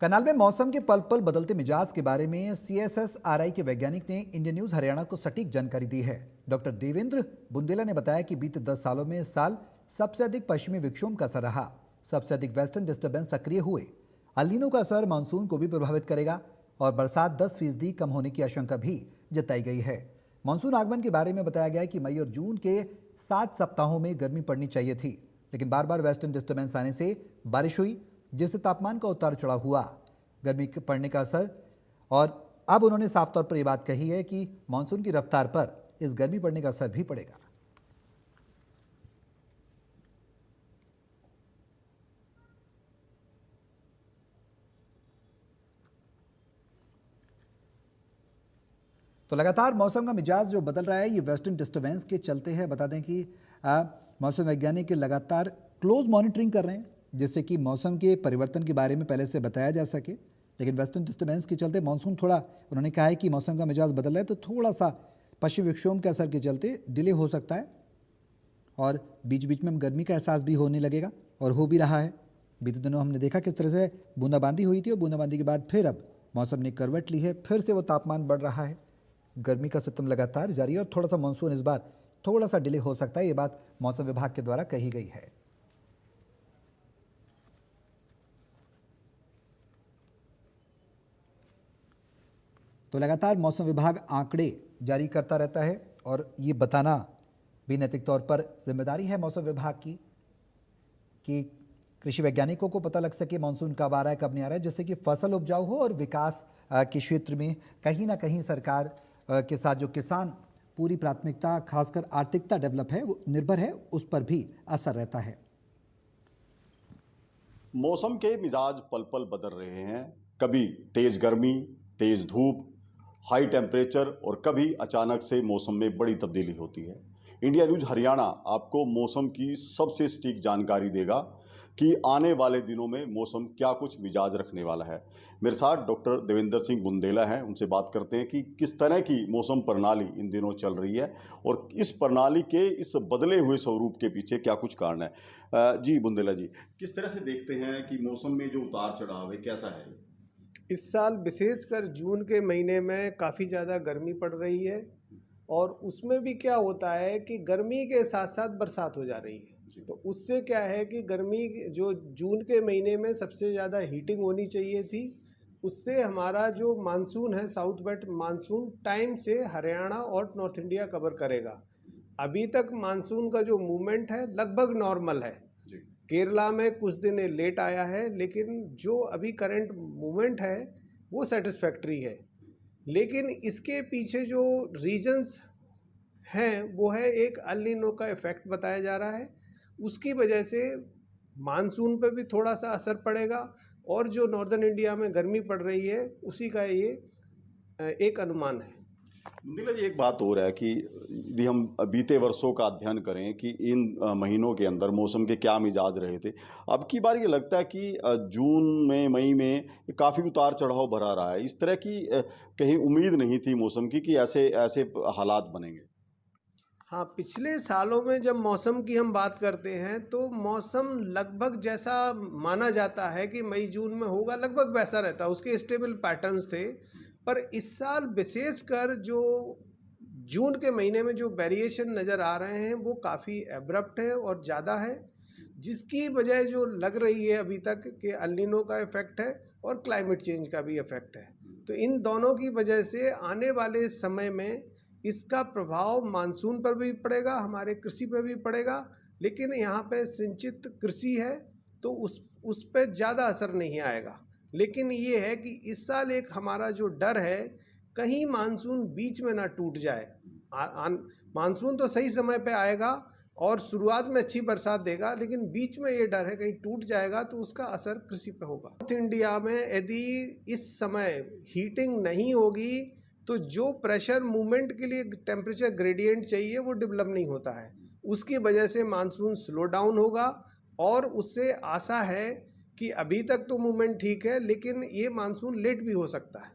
करनाल में मौसम के पल पल बदलते मिजाज के बारे में CSSRI के वैज्ञानिक ने इंडियन न्यूज हरियाणा को सटीक जानकारी दी है। डॉक्टर देवेंद्र बुंदेला ने बताया कि बीते 10 सालों में इस साल सबसे अधिक पश्चिमी विक्षोभ का असर रहा। सबसे अधिक वेस्टर्न डिस्टर्बेंस सक्रिय हुए। अल नीनो का असर मानसून को भी प्रभावित करेगा और बरसात 10% कम होने की आशंका भी जताई गई है। मानसून आगमन के बारे में बताया गया कि मई और जून के 7 सप्ताहों में गर्मी पड़नी चाहिए थी, लेकिन बार बार वेस्टर्न डिस्टर्बेंस आने से बारिश हुई, जिससे तापमान का उतार चढ़ाव हुआ। गर्मी पड़ने का असर, और अब उन्होंने साफ तौर पर यह बात कही है कि मानसून की रफ्तार पर इस गर्मी पड़ने का असर भी पड़ेगा। तो लगातार मौसम का मिजाज जो बदल रहा है, ये वेस्टर्न डिस्टर्बेंस के चलते है। बता दें कि मौसम वैज्ञानिक लगातार क्लोज मॉनिटरिंग कर रहे हैं, जिससे कि मौसम के परिवर्तन के बारे में पहले से बताया जा सके। लेकिन वेस्टर्न डिस्टर्बेंस के चलते मानसून थोड़ा, उन्होंने कहा है कि मौसम का मिजाज बदल रहा है, तो थोड़ा सा पश्चिमी विक्षोभ के असर के चलते डिले हो सकता है और बीच बीच में गर्मी का एहसास भी होने लगेगा, और हो भी रहा है। बीते दिनों हमने देखा किस तरह से बूंदाबांदी हुई थी, और बूंदाबांदी के बाद फिर अब मौसम ने करवट ली है, फिर से वो तापमान बढ़ रहा है। गर्मी का सितम लगातार जारी है और थोड़ा सा मानसून इस बार थोड़ा सा डिले हो सकता है, ये बात मौसम विभाग के द्वारा कही गई है। तो लगातार मौसम विभाग आंकड़े जारी करता रहता है, और ये बताना भी नैतिक तौर पर जिम्मेदारी है मौसम विभाग की कि कृषि वैज्ञानिकों को पता लग सके मानसून कब आ रहा है, कब नहीं आ रहा है, जिससे कि फसल उपजाऊ हो और विकास के क्षेत्र में कहीं ना कहीं सरकार के साथ जो किसान पूरी प्राथमिकता, खासकर आर्थिकता डेवलप है, वो निर्भर है, उस पर भी असर रहता है। मौसम के मिजाज पल पल बदल रहे हैं। कभी तेज गर्मी, तेज धूप, हाई टेम्परेचर, और कभी अचानक से मौसम में बड़ी तब्दीली होती है। इंडिया न्यूज हरियाणा आपको मौसम की सबसे सटीक जानकारी देगा कि आने वाले दिनों में मौसम क्या कुछ मिजाज रखने वाला है। मेरे साथ डॉक्टर देवेंद्र सिंह बुंदेला हैं, उनसे बात करते हैं कि किस तरह की मौसम प्रणाली इन दिनों चल रही है और इस प्रणाली के इस बदले हुए स्वरूप के पीछे क्या कुछ कारण है। जी बुंदेला जी, किस तरह से देखते हैं कि मौसम में जो उतार चढ़ाव है कैसा है? इस साल विशेषकर जून के महीने में काफ़ी ज़्यादा गर्मी पड़ रही है, और उसमें भी क्या होता है कि गर्मी के साथ साथ बरसात हो जा रही है। तो उससे क्या है कि गर्मी जो जून के महीने में सबसे ज़्यादा हीटिंग होनी चाहिए थी, उससे हमारा जो मानसून है, साउथ वेस्ट मानसून टाइम से हरियाणा और नॉर्थ इंडिया कवर करेगा। अभी तक मानसून का जो मूवमेंट है लगभग नॉर्मल है। केरला में कुछ दिन लेट आया है, लेकिन जो अभी करंट मूवमेंट है वो सेटिस्फैक्ट्री है। लेकिन इसके पीछे जो रीजंस हैं वो है, एक अल नीनो का इफेक्ट बताया जा रहा है, उसकी वजह से मानसून पर भी थोड़ा सा असर पड़ेगा, और जो नॉर्दर्न इंडिया में गर्मी पड़ रही है उसी का ये एक अनुमान है। बुंदेला जी, एक बात हो रहा है कि यदि हम बीते वर्षों का अध्ययन करें कि इन महीनों के अंदर मौसम के क्या मिजाज रहे थे, अब की बार ये लगता है कि जून में, मई में काफ़ी उतार चढ़ाव भरा रहा है। इस तरह की कहीं उम्मीद नहीं थी मौसम की कि ऐसे ऐसे हालात बनेंगे। हाँ, पिछले सालों में जब मौसम की हम बात करते हैं तो मौसम लगभग जैसा माना जाता है कि मई जून में होगा, लगभग वैसा रहता है, उसके स्टेबल पैटर्न्स थे। पर इस साल विशेषकर जो जून के महीने में जो वेरिएशन नज़र आ रहे हैं वो काफ़ी एब्रप्ट है और ज़्यादा है, जिसकी वजह जो लग रही है अभी तक कि अल नीनो का इफेक्ट है और क्लाइमेट चेंज का भी इफेक्ट है। तो इन दोनों की वजह से आने वाले समय में इसका प्रभाव मानसून पर भी पड़ेगा, हमारे कृषि पर भी पड़ेगा। लेकिन यहाँ पे सिंचित कृषि है तो उस पर ज़्यादा असर नहीं आएगा। लेकिन ये है कि इस साल एक हमारा जो डर है, कहीं मानसून बीच में ना टूट जाए। मानसून तो सही समय पे आएगा और शुरुआत में अच्छी बरसात देगा, लेकिन बीच में ये डर है कहीं टूट जाएगा तो उसका असर कृषि पे होगा। नॉर्थ इंडिया में यदि इस समय हीटिंग नहीं होगी तो जो प्रेशर मूवमेंट के लिए टेम्परेचर ग्रेडियंट चाहिए वो डेवलप नहीं होता है, उसकी वजह से मानसून स्लो डाउन होगा। और उससे आशा है कि अभी तक तो मूवमेंट ठीक है, लेकिन ये मानसून लेट भी हो सकता है।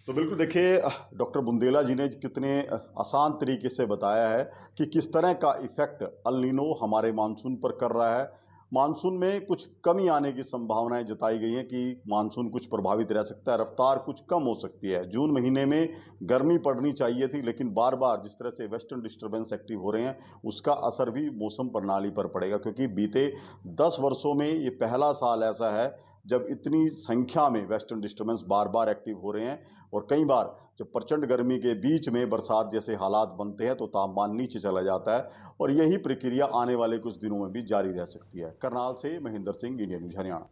तो बिल्कुल देखिए, डॉक्टर बुंदेला जी ने कितने आसान तरीके से बताया है कि किस तरह का इफ़ेक्ट अल नीनो हमारे मानसून पर कर रहा है मानसून में कुछ कमी आने की संभावनाएं जताई गई हैं कि मानसून कुछ प्रभावित रह सकता है, रफ्तार कुछ कम हो सकती है। जून महीने में गर्मी पड़नी चाहिए थी, लेकिन बार बार जिस तरह से वेस्टर्न डिस्टर्बेंस एक्टिव हो रहे हैं उसका असर भी मौसम प्रणाली पर पड़ेगा, क्योंकि बीते 10 वर्षों में ये पहला साल ऐसा है जब इतनी संख्या में वेस्टर्न डिस्टर्बेंस बार बार एक्टिव हो रहे हैं। और कई बार जब प्रचंड गर्मी के बीच में बरसात जैसे हालात बनते हैं तो तापमान नीचे चला जाता है, और यही प्रक्रिया आने वाले कुछ दिनों में भी जारी रह सकती है। करनाल से महेंद्र सिंह, इंडिया न्यूज़ हरियाणा।